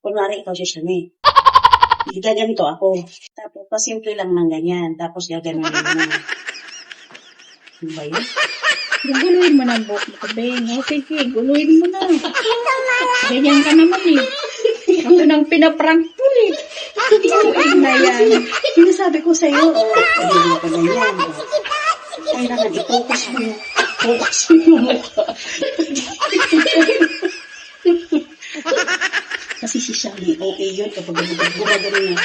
Kunwari, ikaw si Shani. Gaganito ako. Tapos, pasimple lang ng ganyan. Tapos, gaganunin mo. Ano ba yun? Guluhin mo na ang buhok mo, Beng. O, sige, guluhin mo na. Ganyan ka naman eh. Ako nang pinaprank po eh. Na yan. Sinasabi ko sa'yo. Hindi mo ka ganyan. Kailangan i-focus mo yung focus mo yung mukha. Kasi si Shani, okay yun kapag gumagano na.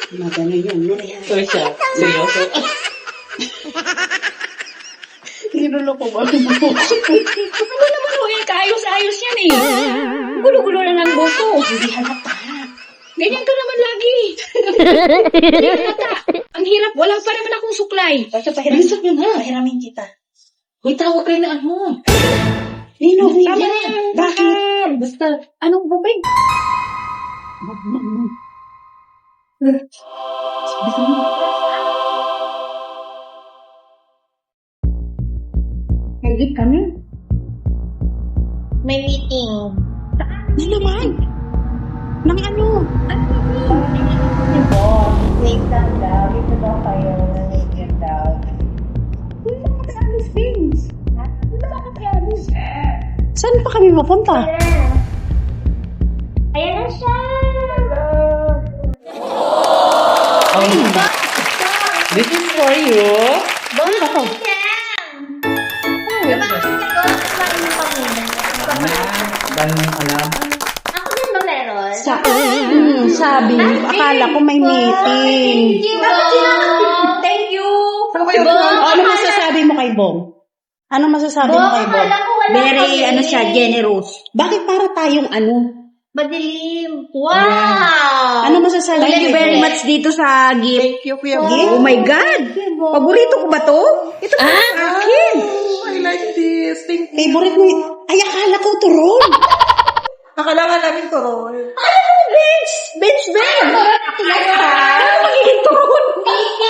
Gumagano yun. So siya, seryoso. Niloloko ba ang buhok? Ano naman o eh, kaayos-ayos yan eh. Gulo-gulo lang ang buhok ko. Hindi halata. Ganyan ka naman lagi. Hindi halata. Ang hirap, wala pa naman akong suklay. Basta pahiramin kita. Uy, tawag kayo na ano. Nino, Tama na yan. Bakit? Basta, anong ba, Beng? Nagip kami. May meeting. Ano naman? Nang ano? Wait lang daw. Dito daw kayo. Nanigyan daw. Saan pa kami mapunta? Ayan na siya. This is for you. Bon, ako? Dahil mo alam. Ako din ba meron? Sabi, akala ko may meeting. Thank you. Ano masasabi mo kay Bong? Ano masasabi mo kay Bong? akala ko wala Very, kami. generous. Bakit para tayong ano? Madilim. Wow. Ano masasabi mo? Thank you very much dito sa gift. Thank you, Kuya Oh my God! Paborito ko ba to? Ito pa ang akin. I like this. Thank you. Favorite mo yun? Ay, akala ko turon. Akala nga namin turon. Bench! Bench, bench! Magiging turon. Thank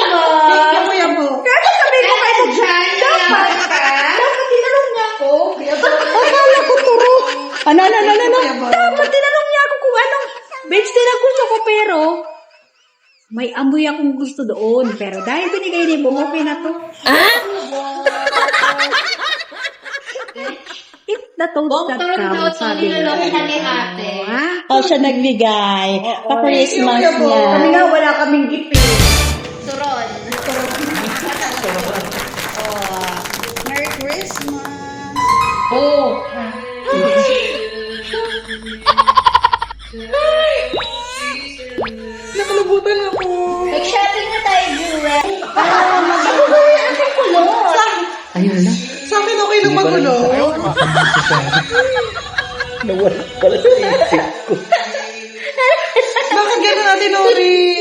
you, Kuya Bo. Kaya sabi ko kayo dyan, dapat tinanong niya ako. Akala ko turon. Ano? Dapat tinanong niya ako kung anong bench din ang gusto ko, pero may amoy akong gusto doon. Pero dahil binigay ni Bong, okay na to. If the toast that comes, sabi niya. Oh, siya nagbigay. Pa-Christmas niya. Kami nga, wala kaming gift eh. Turon. Merry Christmas. Oh. Nakalabutan ako. Nag-shopping na tayo, Jewel. Ayun na. Sa akin okay lang magulo. Nawala pala sa isip ko. Bakit gano'n natin, Nori?